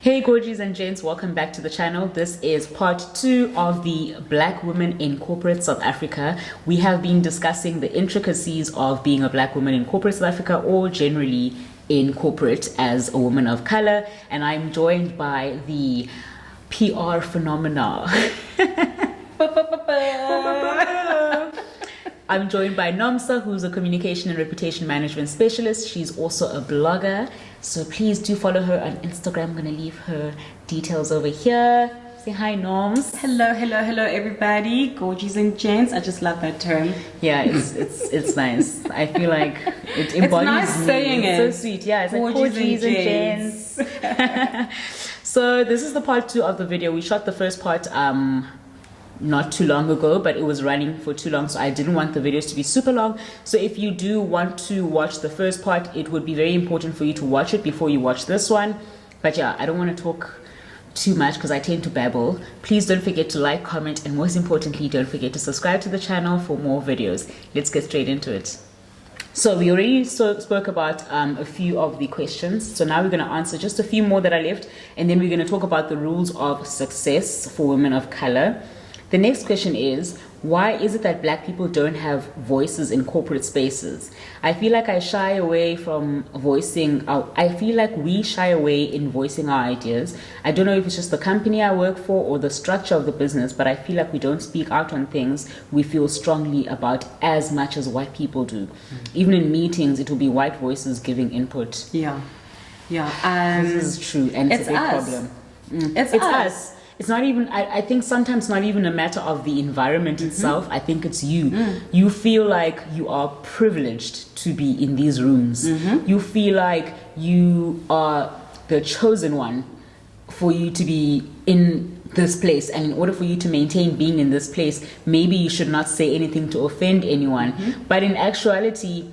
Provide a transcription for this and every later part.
Hey Gorgies and Gents, welcome back to the channel. This is part 2 of the Black Women in Corporate South Africa. We have been discussing the intricacies of being a Black woman in corporate South Africa, or generally in corporate as a woman of color, and I'm joined by the PR phenomena. I'm joined by Nomsa, who's a communication and reputation management specialist. She's also a blogger, so please do follow her on Instagram. I'm going to leave her details over here. Say hi, Noms. Hello, everybody. Gorgies and Gents. I just love that term. Yeah, it's nice. I feel like it embodies it's nice me. saying it's it. So sweet. Yeah, it's Gorgies like Gorgies and Gents. So this is the part 2 of the video. We shot the first part not too long ago, but it was running for too long, so I didn't want the videos to be super long. So if you do want to watch the first part, it would be very important for you to watch it before you watch this one. But yeah, I don't want to talk too much because I tend to babble. Please don't forget to like, comment, and most importantly, don't forget to subscribe to the channel for more videos. Let's get straight into it. So we already spoke about a few of the questions, so now we're going to answer just a few more that are left, and then we're going to talk about the rules of success for women of color. The next question is, why is it that Black people don't have voices in corporate spaces? I feel like I shy away from voicing, I feel like we shy away in voicing our ideas. I don't know if it's just the company I work for or the structure of the business, but I feel like we don't speak out on things we feel strongly about as much as white people do. Even in meetings, it will be white voices giving input. Yeah. This is true, and it's a big problem. It's us. It's not even, I think sometimes not even a matter of the environment itself. I think it's you. You feel like you are privileged to be in these rooms. You feel like you are the chosen one for you to be in this place. And in order for you to maintain being in this place, maybe you should not say anything to offend anyone. But in actuality,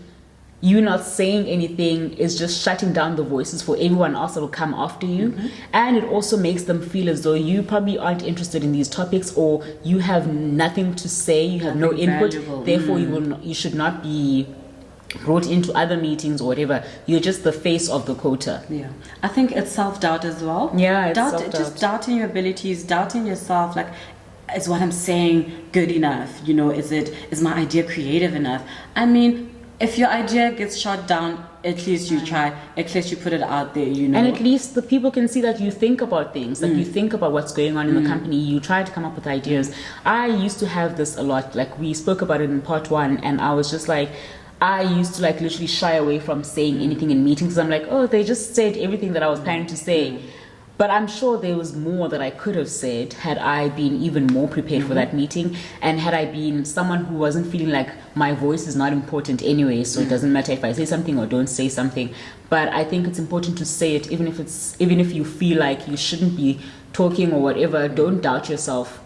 you not saying anything is just shutting down the voices for everyone else that will come after you. And it also makes them feel as though you probably aren't interested in these topics, or you have nothing to say, you have no input, therefore you should not be brought into other meetings or whatever. You're just the face of the quota. Yeah, I think it's self-doubt as well. Yeah, it's self-doubt. Just doubting your abilities, doubting yourself, like, is what I'm saying good enough? You know, is my idea creative enough? I mean, if your idea gets shot down, at least you try, at least you put it out there, you know. And at least the people can see that you think about things, that you think about what's going on in the company, you try to come up with ideas. I used to have this a lot, like we spoke about it in part 1, and I was just like, I used to like literally shy away from saying anything in meetings. I'm like, oh, they just said everything that I was planning to say. But I'm sure there was more that I could have said had I been even more prepared for that meeting, and had I been someone who wasn't feeling like my voice is not important anyway, so it doesn't matter if I say something or don't say something. But I think it's important to say it, even if you feel like you shouldn't be talking or whatever. Don't doubt yourself.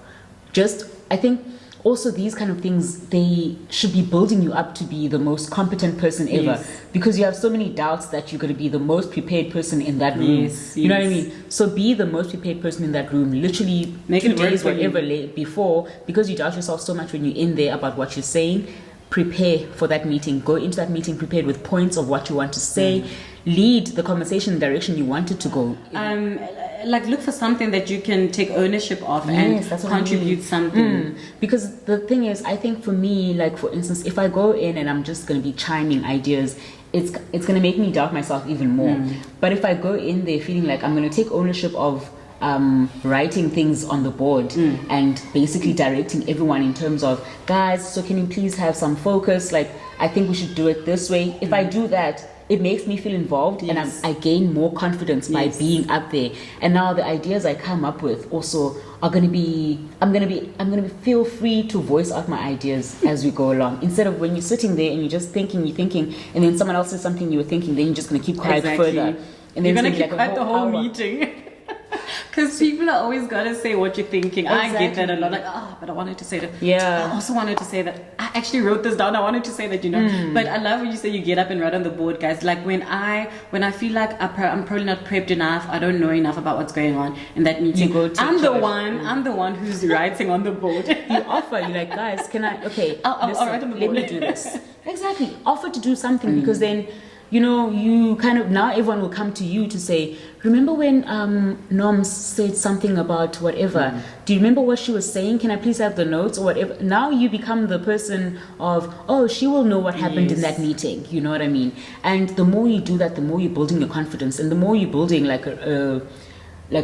I think also these kind of things, they should be building you up to be the most competent person ever, because you have so many doubts that you're going to be the most prepared person in that room. You know what I mean? So be the most prepared person in that room, literally make 2 days whatever before, because you doubt yourself so much when you're in there about what you're saying. Prepare for that meeting. Go into that meeting prepared with points of what you want to say. Lead the conversation in the direction you want it to go. Like, look for something that you can take ownership of and contribute something. Because the thing is, I think for me, like for instance, if I go in and I'm just going to be chiming ideas, it's going to make me doubt myself even more. But if I go in there feeling like I'm going to take ownership of writing things on the board and basically directing everyone in terms of, guys, so can you please have some focus? Like, I think we should do it this way. If I do that, it makes me feel involved, and I gain more confidence by being up there. And now the ideas I come up with also are going to be, I'm going to feel free to voice out my ideas as we go along. Instead of when you're sitting there and you're just thinking, and then someone else says something you were thinking, then you're just going to keep quiet further. And then you're going to keep quiet the whole meeting. Because people are always going to say what you're thinking. I get that a lot. Like, but I wanted to say that. Yeah. I also wanted to say that. I actually wrote this down. I wanted to say that, you know. But I love when you say you get up and write on the board, guys. Like when I feel like I'm probably not prepped enough, I don't know enough about what's going on in that meeting. I'm the one who's writing on the board. You offer. You're like, guys, can I? Okay, I'll write on the board. Let me do this. Exactly. Offer to do something, because then you know, you kind of, now everyone will come to you to say, remember when Noms said something about whatever? Do you remember what she was saying? Can I please have the notes or whatever? Now you become the person of, oh, she will know what happened in that meeting. You know what I mean? And the more you do that, the more you're building your confidence, and the more you're building like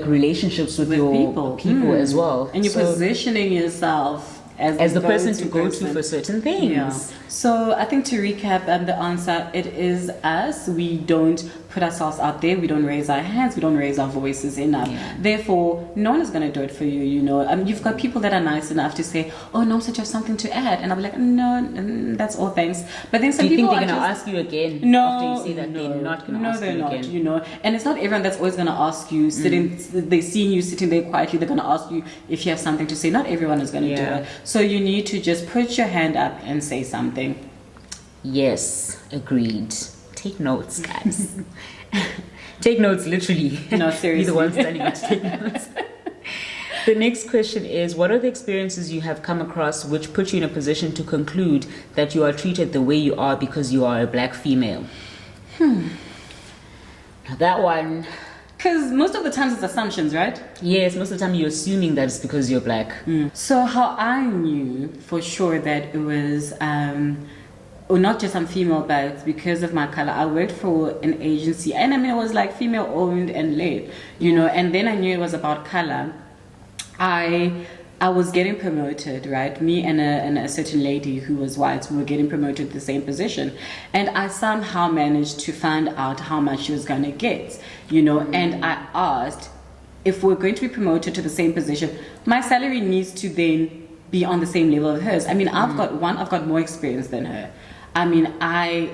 relationships with your people as well. And you're positioning yourself as the person to go to for certain things. Yeah. So I think to recap the answer, it is us. We don't put ourselves out there. We don't raise our hands. We don't raise our voices enough. Yeah. Therefore, no one is going to do it for you. You know, you've got people that are nice enough to say, "Oh, no, such have something to add," and I'll be like, "No, that's all, thanks." But then some do you people think they're going to ask you again? No, after you say that they're not going to ask you again. You know, and it's not everyone that's always going to ask you. They're seeing you sitting there quietly. They're going to ask you if you have something to say. Not everyone is going to do it. So you need to just put your hand up and say something. Yes, agreed. Take notes, guys. Take notes, literally. No, seriously. Be the one standing up to take notes. The next question is, what are the experiences you have come across which put you in a position to conclude that you are treated the way you are because you are a black female? Now that one... Because most of the times it's assumptions, right? Yes, most of the time you're assuming that it's because you're black. So how I knew for sure that it was... or not just I'm female, but because of my color. I worked for an agency, and I mean, it was like female owned and led, you know, and then I knew it was about color. I was getting promoted, right? Me and a certain lady who was white, we were getting promoted to the same position. And I somehow managed to find out how much she was going to get, you know, and I asked, if we're going to be promoted to the same position, my salary needs to then be on the same level of hers. I mean, I've got more experience than her. I mean, I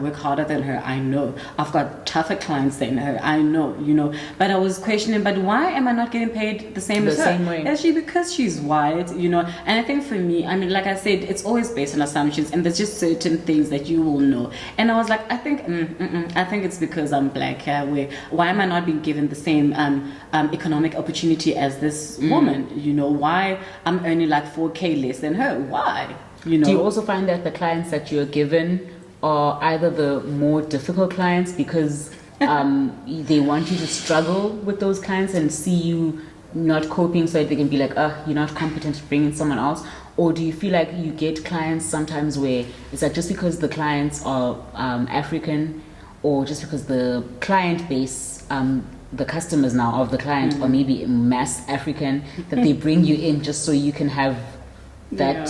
work harder than her, I know. I've got tougher clients than her, I know, you know. But I was questioning, but why am I not getting paid the same as her? Same way. Actually, because she's white, you know. And I think for me, I mean, like I said, it's always based on assumptions, and there's just certain things that you will know. And I was like, I think it's because I'm black. Why am I not being given the same economic opportunity as this woman? You know, why I'm earning like 4K less than her? Why? You know? Do you also find that the clients that you're given are either the more difficult clients because they want you to struggle with those clients and see you not coping so that they can be like, you're not competent to bring in someone else? Or do you feel like you get clients sometimes where it's like just because the clients are African, or just because the client base, the customers now of the client are maybe mass African, that they bring you in just so you can have that...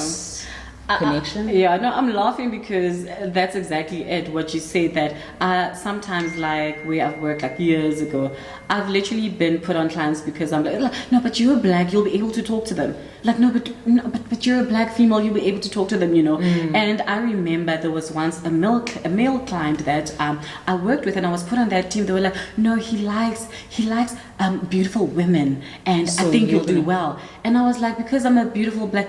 connection? No, I'm laughing because that's exactly it. What you say, that sometimes, like where I've worked like years ago, I've literally been put on clients because I'm like, no, but you're black, you'll be able to talk to them. Like, no, but you're a black female, you'll be able to talk to them, you know. And I remember there was once a male client that I worked with, and I was put on that team. They were like, no, he likes beautiful women, and so I think you'll do well. And I was like, because I'm a beautiful black,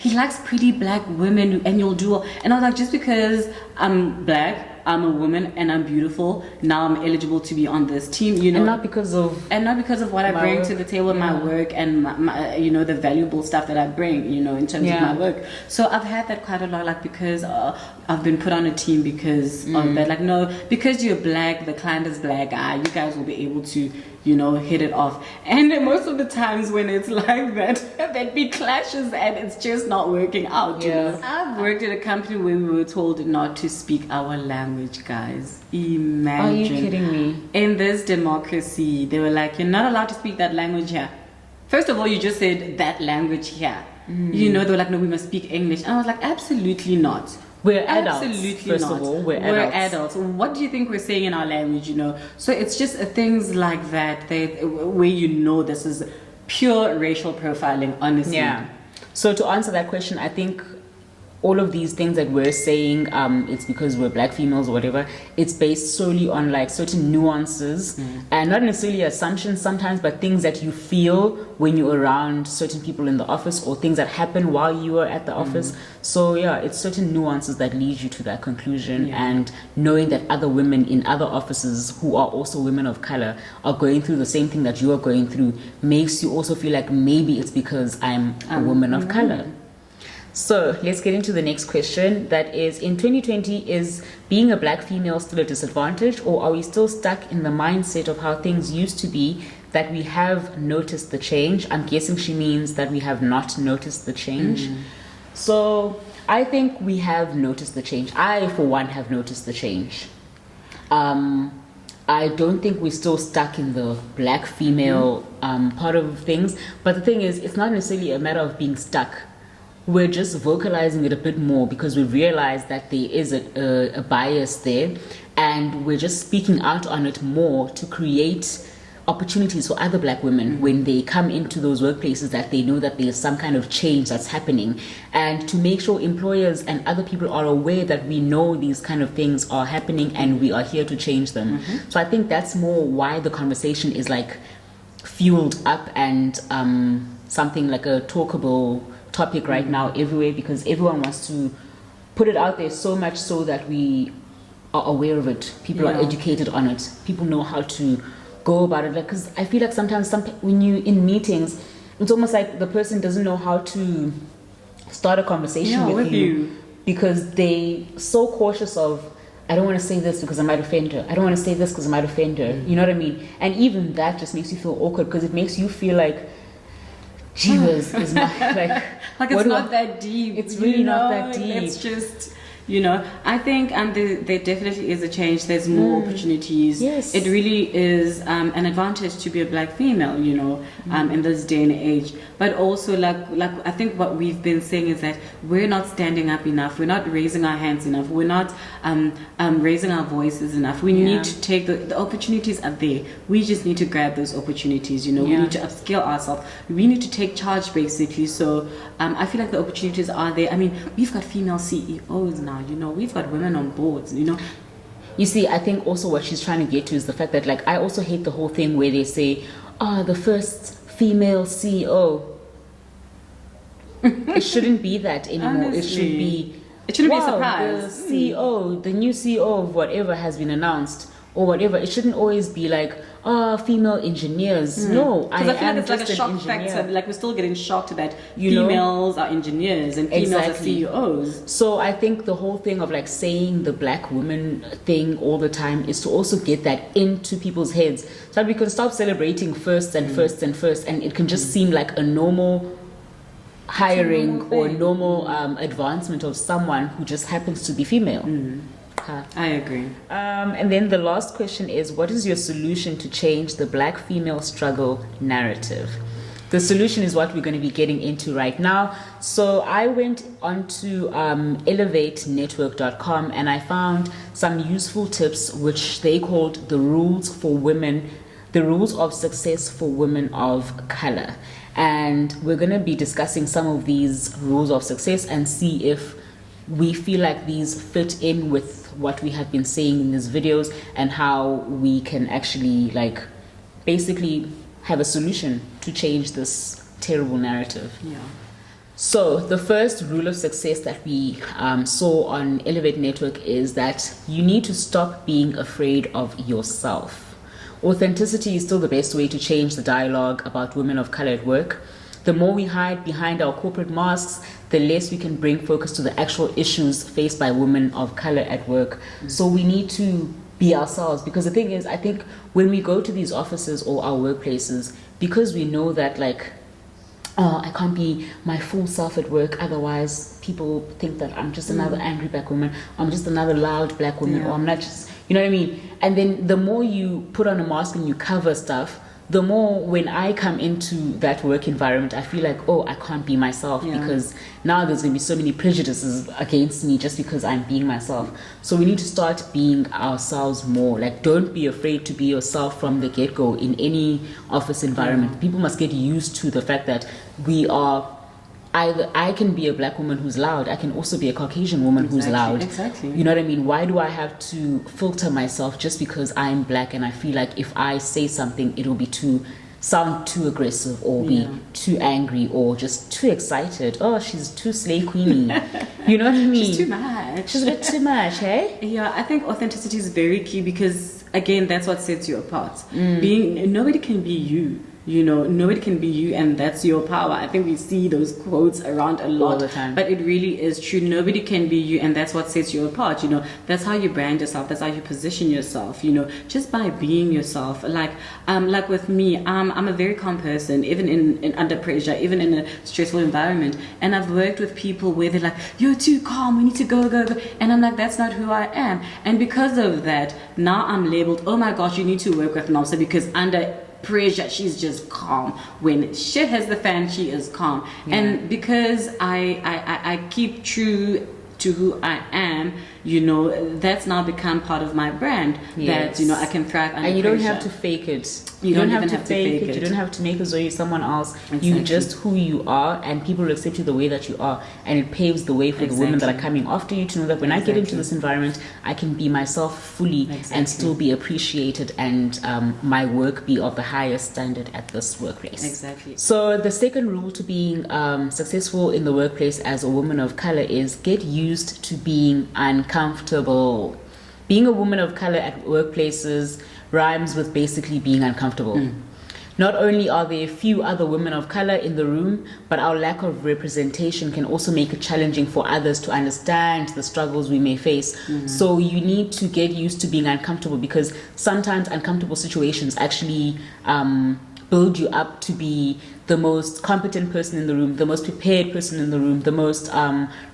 he likes pretty black women, and you'll do well. And I was like, just because I'm black, I'm a woman, and I'm beautiful, now I'm eligible to be on this team, you know. And not because of what I bring to the table, my work, and my you know, the valuable stuff that I bring, you know, in terms of my work. So I've had that quite a lot, like, because I've been put on a team because of that. Like, no, because you're black, the client is black, you guys will be able to, you know, hit it off. And most of the times when it's like that, that big clashes and it's just not working out, you know. I've worked at a company where we were told not to speak our language, guys. Imagine. Are you kidding me? In this democracy, they were like, you're not allowed to speak that language here. First of all, you just said that language here. You know, they were like, no, we must speak English. And I was like, absolutely not. We're adults. Absolutely first not. of all, we're adults. What do you think we're saying in our language, you know? So it's just things like that, where you know this is pure racial profiling, honestly. Yeah. So to answer that question, I think all of these things that we're saying, it's because we're black females or whatever, it's based solely on like certain nuances and not necessarily assumptions sometimes, but things that you feel when you're around certain people in the office, or things that happen while you are at the office. So yeah, it's certain nuances that lead you to that conclusion. And knowing that other women in other offices who are also women of color are going through the same thing that you are going through makes you also feel like maybe it's because I'm a woman of color. So let's get into the next question. That is, in 2020, is being a black female still a disadvantage, or are we still stuck in the mindset of how things used to be, that we have noticed the change? I'm guessing she means that we have not noticed the change. So I think we have noticed the change. I, for one, have noticed the change. I don't think we're still stuck in the black female part of things. But the thing is, it's not necessarily a matter of being stuck. We're just vocalizing it a bit more because we realize that there is a bias there, and we're just speaking out on it more to create opportunities for other black women when they come into those workplaces, that they know that there's some kind of change that's happening, and to make sure employers and other people are aware that we know these kind of things are happening and we are here to change them. So I think that's more why the conversation is like fueled up and something like a talkable topic right now everywhere, because everyone wants to put it out there so much so that we are aware of it. People are educated on it. People know how to go about it. Like, because I feel like sometimes when you in meetings, it's almost like the person doesn't know how to start a conversation with you because they so cautious of, I don't want to say this because I might offend her. I don't want to say this because I might offend her. You know what I mean? And even that just makes you feel awkward, because it makes you feel like, Jeebus, is not like it's not that deep. It's really not that deep. It's just, I think there definitely is a change. There's more opportunities. Yes. It really is an advantage to be a black female, in this day and age. But also, like I think what we've been saying is that we're not standing up enough. We're not raising our hands enough. We're not raising our voices enough. We need to take the opportunities are there. We just need to grab those opportunities. We need to upskill ourselves. We need to take charge, basically. So I feel like the opportunities are there. I mean, we've got female CEOs now. We've got women on boards. You see, I think also what she's trying to get to is the fact that, like, I also hate the whole thing where they say, the first female CEO. It shouldn't be that anymore. Honestly. It should be a surprise. The CEO, the new CEO of whatever has been announced or whatever. It shouldn't always be like, female engineers. No, because I feel like it's like a shock factor. Like, we're still getting shocked that females are engineers and females are CEOs. So I think the whole thing of like saying the black woman thing all the time is to also get that into people's heads, so that we can stop celebrating first and first and first, and it can just seem like a normal hiring or normal advancement of someone who just happens to be female. I agree. And then the last question is, what is your solution to change the black female struggle narrative? The solution is what we're going to be getting into right now. So I went onto Ellevatenetwork.com and I found some useful tips which they called the rules of success for women of color. And we're going to be discussing some of these rules of success and see if we feel like these fit in with what we have been saying in these videos, and how we can actually like basically have a solution to change this terrible narrative. So the first rule of success that we saw on Elevate Network is that you need to stop being afraid of yourself. Authenticity is still the best way to change the dialogue about women of color at work. The more we hide behind our corporate masks, the less we can bring focus to the actual issues faced by women of color at work. So we need to be ourselves, because the thing is, I think when we go to these offices or our workplaces, because we know that like, I can't be my full self at work, otherwise people think that I'm just another angry black woman, I'm just another loud black woman, or I'm not just, you know what I mean? And then the more you put on a mask and you cover stuff, the more when I come into that work environment, I feel like, I can't be myself, because now there's going to be so many prejudices against me just because I'm being myself. So we need to start being ourselves more. Like, don't be afraid to be yourself from the get-go in any office environment. People must get used to the fact that we are either, I can be a black woman who's loud, I can also be a Caucasian woman who's loud. Exactly. You know what I mean? Why do I have to filter myself just because I'm black and I feel like if I say something, it'll be sound too aggressive or be too angry or just too excited? Oh, she's too slay queenie. You know what I mean? She's too much. She's a bit too much, hey? Yeah, I think authenticity is very key, because again, that's what sets you apart. Nobody can be you. You know, nobody can be you, and that's your power. I think we see those quotes around a lot all the time, but it really is true. Nobody can be you, and that's what sets you apart. You know, that's how you brand yourself. That's how you position yourself. You know, just by being yourself. Like with me, I'm a very calm person, even in under pressure, even in a stressful environment. And I've worked with people where they're like, "You're too calm. We need to go." And I'm like, that's not who I am. And because of that, now I'm labeled, "Oh my gosh, you need to work with Nomsa because under pressure she's just calm. When shit has the fan, she is calm." And because I keep true to who I am, you know, that's now become part of my brand. That, you know, I can thrive under and you don't pressure. have to fake it. You don't have even to have to fake fake it. it. You don't have to make as though you're someone else. Exactly. You're just who you are, and people will accept you the way that you are, and it paves the way for the women that are coming after you to know that when I get into this environment, I can be myself fully and still be appreciated, and my work be of the highest standard at this workplace. Exactly. So the second rule to being successful in the workplace as a woman of color is get used to being uncomfortable. Being a woman of color at workplaces rhymes with basically being uncomfortable. Not only are there few other women of color in the room, but our lack of representation can also make it challenging for others to understand the struggles we may face. So you need to get used to being uncomfortable, because sometimes uncomfortable situations actually build you up to be the most competent person in the room, the most prepared person in the room, the most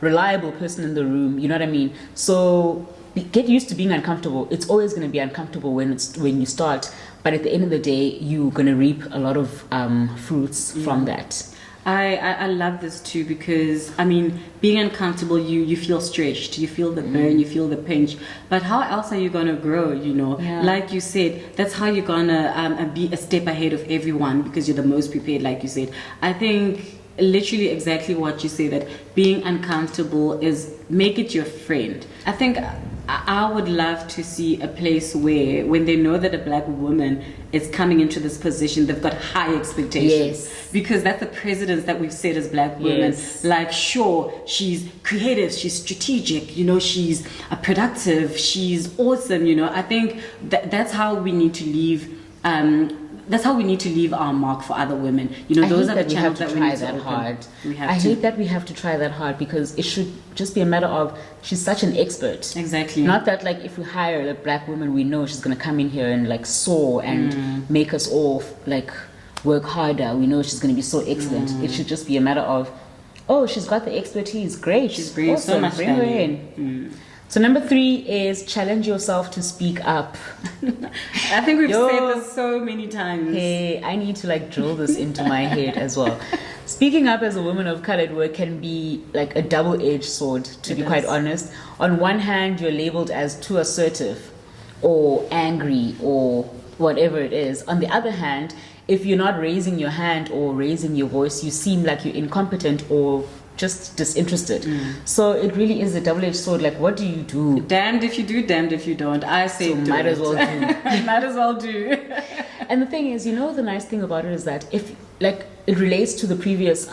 reliable person in the room. You know what I mean? So get used to being uncomfortable. It's always going to be uncomfortable when you start, but at the end of the day, you're going to reap a lot of fruits from that. I love this too, because I mean, being uncomfortable, you feel stretched, you feel the burn, you feel the pinch, but how else are you gonna grow? You know, like you said, that's how you're gonna be a step ahead of everyone, because you're the most prepared. Like you said, I think literally exactly what you say, that being uncomfortable is make it your friend. I think I would love to see a place where, when they know that a black woman is coming into this position, they've got high expectations. Because that's the precedence that we've set as black women. Like, sure, she's creative, she's strategic, you know, she's productive, she's awesome, you know. I think that's how we need to leave. That's how we need to leave our mark for other women. You know, those are the channels that we need to open. I hate that we have to try that hard, because it should just be a matter of, she's such an expert. Exactly. Not that, like, if we hire a black woman, we know she's going to come in here and, like, soar and make us all, like, work harder. We know she's going to be so excellent. It should just be a matter of, oh, she's got the expertise. Great. She's bringing so much Bring her in. So number 3 is challenge yourself to speak up. I think we've said this so many times. Hey, I need to like drill this into my head as well. Speaking up as a woman of color at work can be like a double-edged sword, to be quite honest. On one hand, you're labeled as too assertive or angry or whatever it is. On the other hand, if you're not raising your hand or raising your voice, you seem like you're incompetent or just disinterested. So it really is a double-edged sword. Like, what do you do? Damned if you do, damned if you don't. I say do might it. as well do. Might as well do. And the thing is, you know, the nice thing about it is that if, like, it relates to the previous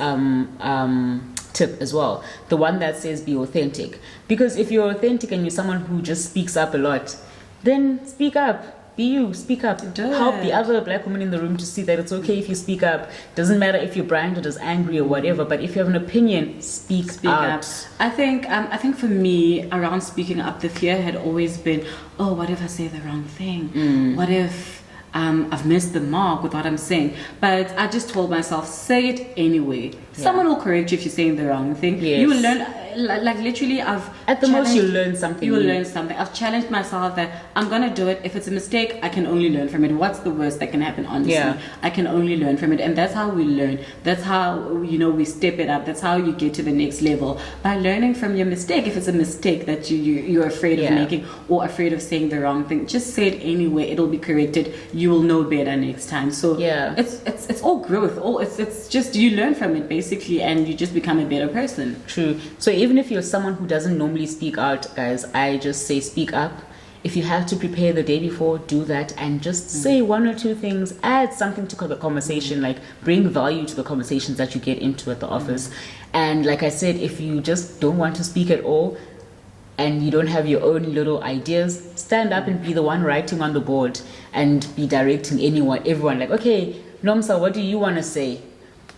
tip as well, the one that says be authentic. Because if you're authentic and you're someone who just speaks up a lot, then speak up. Be you, speak up. Help the other black woman in the room to see that it's okay if you speak up. Doesn't matter if you're branded as angry or whatever, but if you have an opinion, speak out. Up. I think for me, around speaking up, the fear had always been, oh, what if I say the wrong thing? What if I've missed the mark with what I'm saying? But I just told myself, say it anyway. Someone will correct you if you're saying the wrong thing. You will learn. Like literally, at the most you'll learn something. You will learn something. I've challenged myself that I'm gonna do it. If it's a mistake, I can only learn from it. What's the worst that can happen? Honestly, I can only learn from it, and that's how we learn. That's how, you know, we step it up. That's how you get to the next level, by learning from your mistake. If it's a mistake that you're afraid of making or afraid of saying the wrong thing, just say it anyway. It'll be corrected. You will know better next time. So it's all growth. It's just you learn from it basically, and you just become a better person. True. So even if you're someone who doesn't normally speak out, guys, I just say speak up. If you have to prepare the day before, do that, and just say one or two things. Add something to the conversation, like bring value to the conversations that you get into at the office. And like I said, if you just don't want to speak at all and you don't have your own little ideas, stand up and be the one writing on the board and be directing everyone like, okay, Nomsa, what do you want to say?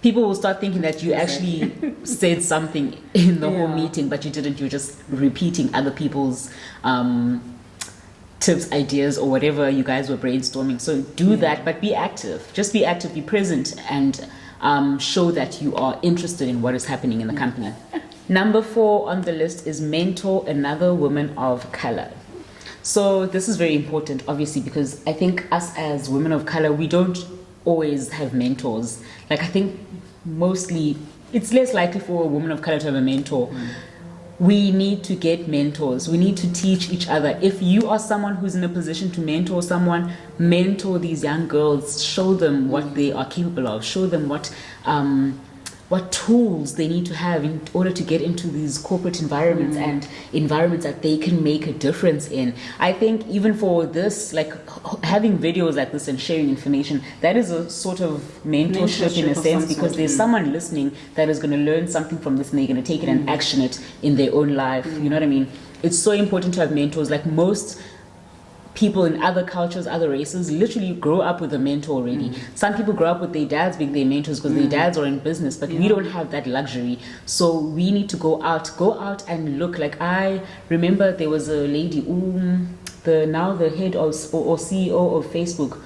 People will start thinking that you actually said something in the whole meeting, but you didn't. You're just repeating other people's tips, ideas, or whatever you guys were brainstorming. So do that, but be active. Just be active, be present, and show that you are interested in what is happening in the company. Number 4 on the list is mentor another woman of color. So this is very important, obviously, because I think us as women of color, we don't always have mentors. Like, I think mostly it's less likely for a woman of color to have a mentor. We need to get mentors. We need to teach each other. If you are someone who's in a position to mentor someone, mentor these young girls. Show them what they are capable of. Show them what tools they need to have in order to get into these corporate environments and environments that they can make a difference in. I think even for this, like having videos like this and sharing information, that is a sort of mentorship in a sense, because there's someone listening that is going to learn something from this and they're going to take it and action it in their own life. You know what I mean? It's so important to have mentors. Like most people in other cultures, other races, literally grow up with a mentor already. Some people grow up with their dads being their mentors because their dads are in business, but we don't have that luxury. So we need to go out and look. Like I remember there was a lady, the head of or CEO of Facebook,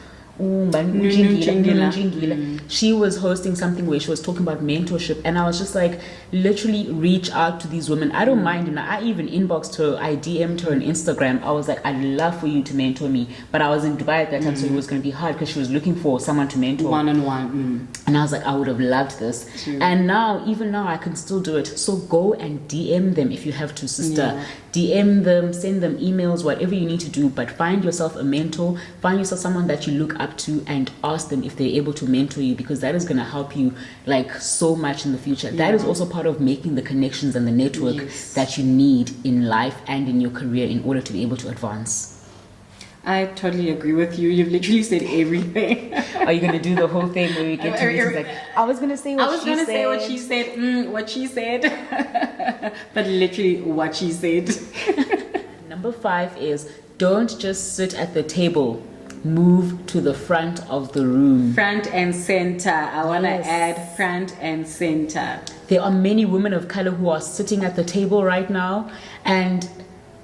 she was hosting something where she was talking about mentorship, and I was just like, literally reach out to these women. I don't mind, I even inboxed her, I DM'd her on Instagram. I was like, I'd love for you to mentor me, but I was in Dubai at that time, so it was going to be hard because she was looking for someone to mentor one-on-one. And I was like, I would have loved this. And even now I can still do it. So go and DM them if you have to, sister. DM them, send them emails, whatever you need to do, but find yourself a mentor, find yourself someone that you look up to, and ask them if they're able to mentor you, because that is going to help you like so much in the future. That is also part of making the connections and the network that you need in life and in your career in order to be able to advance. I totally agree with you. You've literally said everything. Are you going to do the whole thing where we get to meetings like, I was going to say what she said. What she said. But literally what she said. Number 5 is don't just sit at the table. Move to the front of the room. Front and center. I want to add front and center. There are many women of color who are sitting at the table right now, and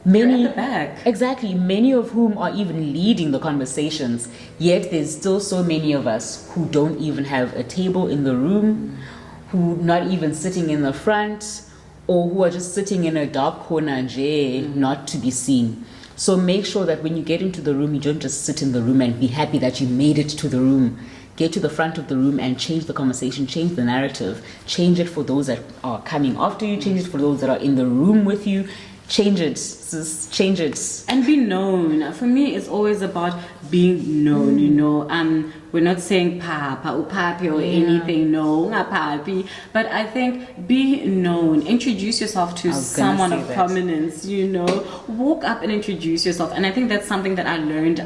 many at the back. Exactly, many of whom are even leading the conversations. Yet there's still so many of us who don't even have a table in the room, who not even sitting in the front, or who are just sitting in a dark corner, not to be seen. So make sure that when you get into the room, you don't just sit in the room and be happy that you made it to the room. Get to the front of the room and change the conversation, change the narrative, change it for those that are coming after you, change it for those that are in the room with you. Change it, sis, change it. And be known. For me, it's always about being known, you know. We're not saying papa or papi or anything, no, not papi. But I think be known. Introduce yourself to someone of prominence, you know. Walk up and introduce yourself. And I think that's something that I learned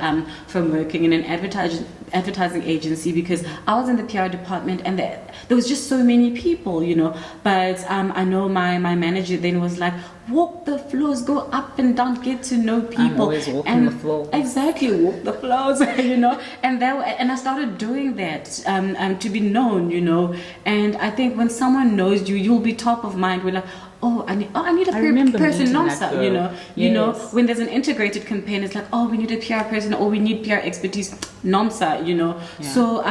from working in an advertising agency, because I was in the PR department and there was just so many people, you know. But I know my manager then was like, walk the floors, go up and down, get to know people. I'm always walking the floor. Exactly, walk the floors, you know. And I started doing that to be known, you know. And I think when someone knows you, you'll be top of mind. We're like, I need a person, Nomsa, you know. You know, when there's an integrated campaign, it's like, we need a PR person, or we need PR expertise, Nomsa, you know. So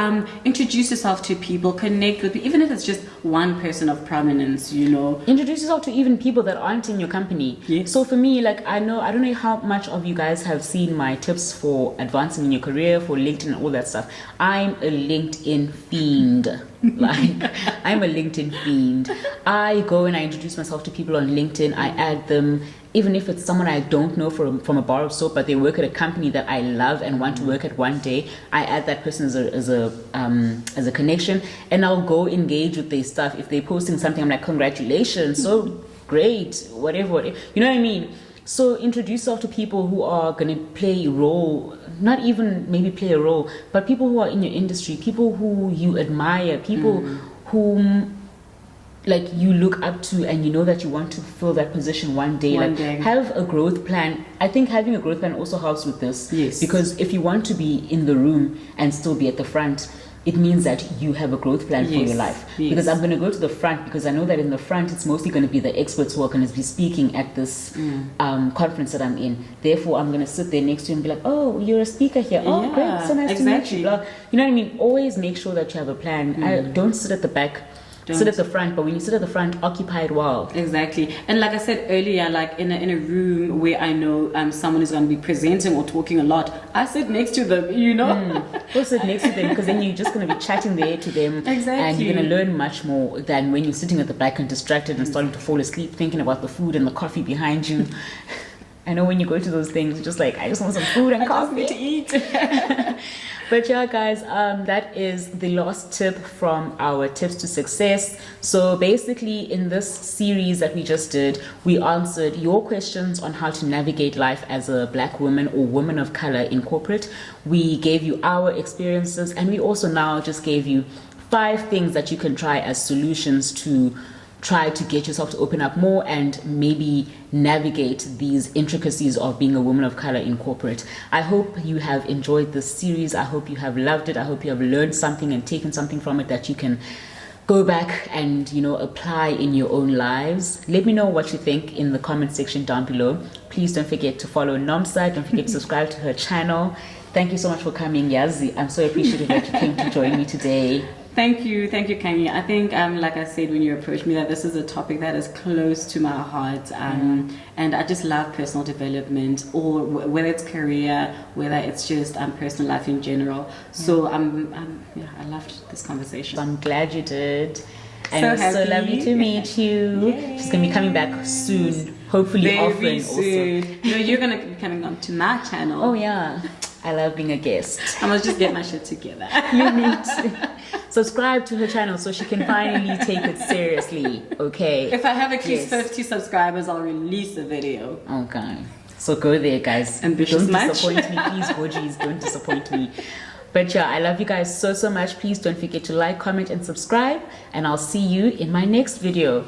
introduce yourself to people, connect with people, even if it's just one person of prominence, you know. Introduce yourself to even people that aren't in your company. So for me, like, I don't know how much of you guys have seen my tips for advancing in your career, for LinkedIn and all that stuff. I'm a LinkedIn fiend. I'm a LinkedIn fiend. I go and I introduce myself to people on LinkedIn. I add them, even if it's someone I don't know from a bar of soap, but they work at a company that I love and want to work at one day. I add that person as a connection, and I'll go engage with their stuff. If they're posting something, I'm like, congratulations, so great, whatever. You know what I mean? So introduce yourself to people who are going to play a role, not even maybe play a role, but people who are in your industry, people who you admire, people whom like you look up to, and you know that you want to fill that position one day. Have a growth plan. I think having a growth plan also helps with this. Yes. Because if you want to be in the room and still be at the front, it means that you have a growth plan for your life. Yes. Because I'm going to go to the front, because I know that in the front it's mostly going to be the experts who are going to be speaking at this conference that I'm in. Therefore, I'm going to sit there next to you and be like, oh, you're a speaker here. Oh, Yeah, great, so nice to meet you. Blah. You know what I mean? Always make sure that you have a plan. Don't sit at the back. Sit at the front, but when you sit at the front, occupy it well. Exactly. And like I said earlier, like in a room where I know someone is going to be presenting or talking a lot, I sit next to them, you know. Go sit next to them, because then you're just going to be chatting there to them. Exactly. And you're going to learn much more than when you're sitting at the back and distracted and starting to fall asleep thinking about the food and the coffee behind you. I know when you go to those things, you're just like, I just want some food and coffee to eat. But yeah, guys, that is the last tip from our tips to success. So basically, in this series that we just did, we answered your questions on how to navigate life as a Black woman or woman of color in corporate. We gave you our experiences, and we also now just gave you 5 things that you can try as solutions to try to get yourself to open up more and maybe navigate these intricacies of being a woman of color in corporate. I hope you have enjoyed this series. I hope you have loved it. I hope you have learned something and taken something from it that you can go back and, you know, apply in your own lives. Let me know what you think in the comment section down below. Please don't forget to follow Nomsa. Don't forget to subscribe to her channel. Thank you so much for coming, Yazi. I'm so appreciative that you came to join me today. Thank you, Khanyi. I think, like I said when you approached me, that this is a topic that is close to my heart, and I just love personal development, or whether it's career, whether it's just personal life in general. So I loved this conversation. I'm glad you did, and So it was so happy. lovely to meet you. Yay. She's gonna be coming back soon, hopefully often. Very Also, soon. No, you're gonna be coming on to my channel. oh yeah, I love being a guest. I must just get my shit together. You need to subscribe to her channel so she can finally take it seriously. Okay. If I have at least Yes. 50 subscribers, I'll release a video. Okay. So go there, guys. Ambitious Don't much? disappoint me, please, Gorgies. Don't disappoint me. But yeah, I love you guys so, so much. Please don't forget to like, comment, and subscribe. And I'll see you in my next video.